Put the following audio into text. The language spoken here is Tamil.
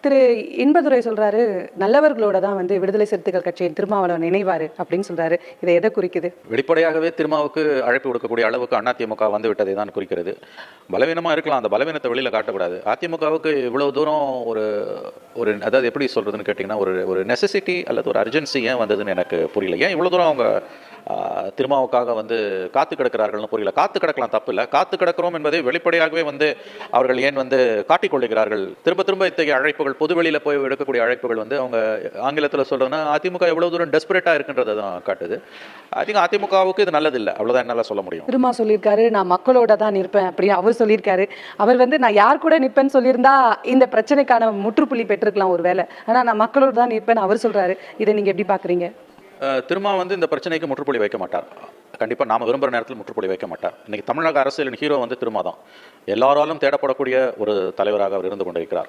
திரு இன்பதுரை சொல்றாரு, நல்லவர்களோட தான் வந்து விடுதலை சிறுத்தைகள் கட்சியின் திருமாவளவன் இணைவாரு அப்படின்னு சொல்றாரு. இதை எதை குறிக்குது? வெளிப்படையாகவே திருமாவுக்கு அழைப்பு கொடுக்கக்கூடிய அளவுக்கு அதிமுக வந்து விட்டதை தான் குறிக்கிறது. பலவீனமா இருக்கலாம், அந்த பலவீனத்தை வெளியில காட்டக்கூடாது. அதிமுகவுக்கு இவ்வளவு தூரம் ஒரு ஒரு அதாவது எப்படி சொல்றதுன்னு கேட்டிங்கன்னா, ஒரு ஒரு நெசசிட்டி அல்லது ஒரு அர்ஜென்சி ஏன் வந்ததுன்னு எனக்கு புரியல. ஏன் இவ்வளவு தூரம் அவங்க திருமாவுக்காக வந்து காத்து கிடக்கிறார்கள்னு புரியல. காத்து கிடக்கலாம், தப்பு இல்லை. காத்து கிடக்கிறோம் என்பதை வெளிப்படையாகவே வந்து அவர்கள் ஏன் வந்து காட்டிக்கொள்ளுகிறார்கள்? திரும்ப திரும்ப இத்தகைய அழைப்புகள், பொதுவெளியில போய் எடுக்கக்கூடிய அழைப்புகள் வந்து அவங்க ஆங்கிலத்தில் சொல்றதுன்னா அதிமுக எவ்வளவு தூரம் டெஸ்பரேட்டா இருக்குன்றதை தான் காட்டுது. ஐ திங்க் அதிமுகவுக்கு இது நல்லதில்லை, அவ்வளவுதான் என்னால சொல்ல முடியும். திருமா சொல்லியிருக்காரு, நான் மக்களோட தான் நிற்பேன் அப்படி அவர் சொல்லியிருக்காரு. அவர் வந்து நான் யார் கூட நிற்பேன்னு சொல்லியிருந்தா இந்த பிரச்சனைக்கான முற்றுப்புள்ளி பெற்றிருக்கலாம் ஒருவேளை. ஆனா நான் மக்களோட தான் நிற்பேன்னு அவர் சொல்றாரு. இதை நீங்க எப்படி பாக்குறீங்க? திருமா வந்து இந்த பிரச்சனைக்கு முற்றுப்புள்ளி வைக்க மாட்டார். கண்டிப்பாக நாம் விரும்புகிற நேரத்தில் முற்றுப்புள்ளி வைக்க மாட்டார். இன்றைக்கி தமிழக அரசியலின் ஹீரோ வந்து திருமா தான். எல்லாராலும் தேடப்படக்கூடிய ஒரு தலைவராக அவர் இருந்து கொண்டிருக்கிறார்.